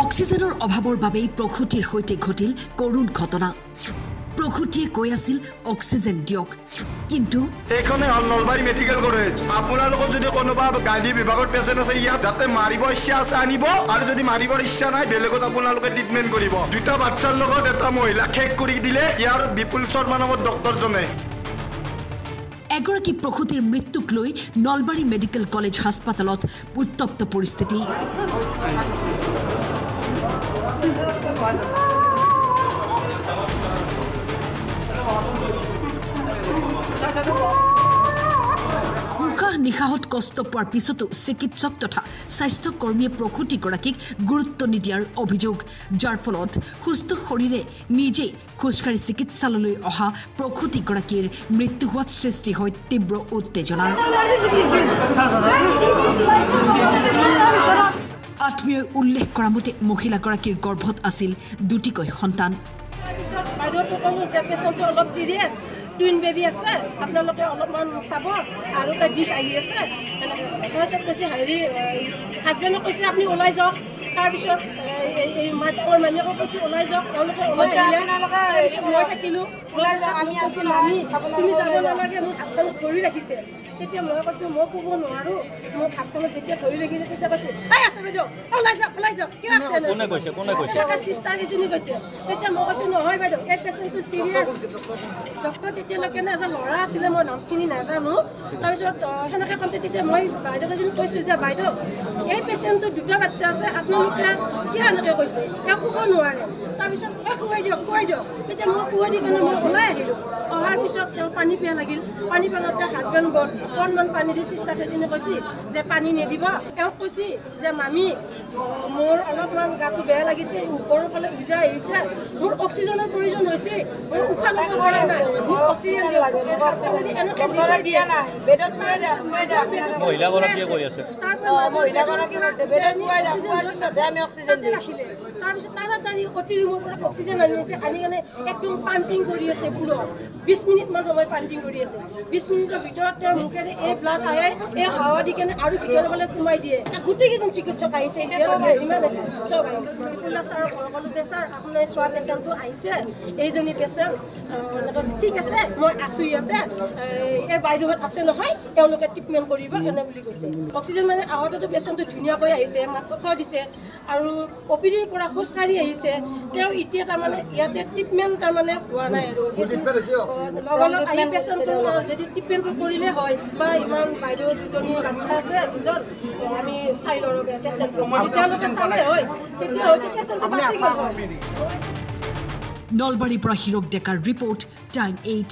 অক্সিজেনৰ অভাৱৰ বাবেই প্ৰসূতিৰ সৈতে ঘটিল কৰুণ ঘটনা। প্ৰসূতিয়ে কৈ আছিল অক্সিজেন দিয়ক, কিন্তু এইখনে হল নলবাৰী মেডিকেল কলেজ। আপোনালোকৰ যদি কোনোবা গাড়ী বিভাগৰ পেচেণ্ট আছে ইয়াত যাতে মাৰিব ইচ্ছা আছে আনিব, আৰু যদি মাৰিবৰ ইচ্ছা নাই বেলেগত আপোনালোকে ট্ৰিটমেণ্ট কৰিব। দুটা বাচ্চাৰ লগত এটা মহিলা শেষ কৰি দিলে ইয়াৰ বিপুল শৰ্মা নামৰ ডক্টৰজনে। এগৰাকী প্ৰসূতিৰ মৃত্যুক লৈ নলবাৰী মেডিকেল কলেজ হাস্পাতালত উত্তপ্ত পৰিস্থিতি। উশাহ নিশাহত কষ্ট পোৱাৰ পিছতো চিকিৎসক তথা স্বাস্থ্যকৰ্মীয়ে প্ৰসূতিগৰাকীক গুৰুত্ব নিদিয়াৰ অভিযোগ, যাৰ ফলত সুস্থ শৰীৰে নিজেই খোজকাঢ়ি চিকিৎসালয়লৈ অহা প্ৰসূতিগৰাকীৰ মৃত্যু হোৱাত সৃষ্টি হয় তীব্ৰ উত্তেজনাৰ। আত্মীয়ই উল্লেখ কৰা মতে মহিলাগৰাকীৰ গৰ্ভত আছিল দুটিকৈ সন্তান। টুইন বেবী আছে, আপোনালোকে অলপমান চাব, আৰু তাই বিষ আহি আছে। তাৰপিছত কৈছে হেৰি হাজবেণ্ডে কৈছে আপুনি ওলাই যাওক। তাৰপিছত এই ডাঙৰ মানুহকো কৈছে ওলাই যাওক, তেওঁলোকে ওলাই আহিলে। মই থাকিলোঁ, ওলাই যাওক আমি আছোঁ, আমি তুমি যাব নালাগে, মোক হাতখনত ধৰি ৰাখিছে। তেতিয়া মই কৈছোঁ মই শুব নোৱাৰোঁ, মোক হাতখনত যেতিয়া ধৰি ৰাখিছে তেতিয়া কৈছে এই আছে বাইদেউ ওলাই যাওক, ওলাই যাওক, কিয় আছে চিষ্টাৰ এজনী কৈছে। তেতিয়া মই কৈছোঁ নহয় বাইদেউ এই পেচেণ্টটো চিৰিয়াছ। ডক্টৰ তেতিয়ালৈকে নে এজন ল'ৰা আছিলে, মই নামখিনি নাজানো। তাৰপিছত সেনেকৈ কওঁতে তেতিয়া মই বাইদেউ এজনী কৈছোঁ যে বাইদেউ এই পেচেণ্টটো দুটা বাচ্চা আছে, আপোনালোকে কিয় এনেকৈ কৈছে, তেওঁ শুব নোৱাৰে। তাৰপিছত শুৱাই দিয়ক, শুৱাই দিয়ক। তেতিয়া মই শুৱাই দি কিনে মই ওলাই আহিলোঁ। অহাৰ পিছত তেওঁ পানী পিয়াহ লাগিল। পানী পিয়াহতে হাজবেণ্ড গ'ল, অকণমান পানী দি চিষ্টাৰ এজনী কৈছে যে পানী নিদিব। তেওঁক কৈছে যে মামী মোৰ অলপমান গাটো বেয়া লাগিছে, ওপৰৰ ফালে উজাই আহিছে, মোৰ অক্সিজেনৰ প্ৰয়োজন হৈছে, মোৰ উশাহ ল'ব পৰা নাই, মোক অক্সিজেন লাগে। এনেকৈ দিয়া নাই বেডত থৈ দিয়া। মহিলাগৰাকীয়ে কৈ আছে, মহিলাগৰাকীয়ে কৈছে বেডত থৈ দিয়া, খোৱাৰ পিছতহে আমি অক্সিজেন দিম। তাৰপিছত তাড়াতাড়ি অতি ৰুমৰ পৰা অক্সিজেন আনি আছে, আনি কেনে একদম পাম্পিং কৰি আছে। পুৰো 20 মিনিটমান সময় পাম্পিং কৰি আছে। 20 মিনিটৰ ভিতৰত তেওঁৰ মুখেৰে এই ব্লাড আহে, এই হাৱা দি কেনে আৰু ভিতৰৰ ফালে সোমাই দিয়ে। গোটেইকেইজন চিকিৎসক আহিছে, এতিয়া চব যিমান আছে চব আহিছে। বিপুলা ছাৰক ক'লোতে ছাৰ আপোনাৰ চোৱা পেচেণ্টটো আহিছে, এইজনী পেচেণ্ট ঠিক আছে মই আছোঁ ইয়াতে, এই বাইদেউহঁত আছে নহয় তেওঁলোকে ট্ৰিটমেণ্ট কৰিব এনে বুলি কৈছে। অক্সিজেন মানে আহোঁতেতো পেচেণ্টটো ধুনীয়াকৈ আহিছে, মাত কথা দিছে, আৰু অপিডিৰ পৰা খোজকাঢ়ি আহিছে। তেওঁ এতিয়া তাৰমানে ইয়াতে ট্ৰিটমেণ্ট তাৰমানে হোৱা নাই, আৰু লগালগ আহি পেচেণ্টটো যদি ট্ৰিটমেণ্টটো কৰিলে হয়, বা ইমান বাইদেউ দুজনী বাচ্চা আছে দুজন, আমি চাই লওঁ পেচেণ্টটো, তেওঁলোকে চালে হয় তেতিয়া হয়তো পেচেণ্টটো বাচি গ'ল হয়। নলবাৰীৰ পৰা হিৰক ডেকাৰ ৰিপৰ্ট, টাইম 8।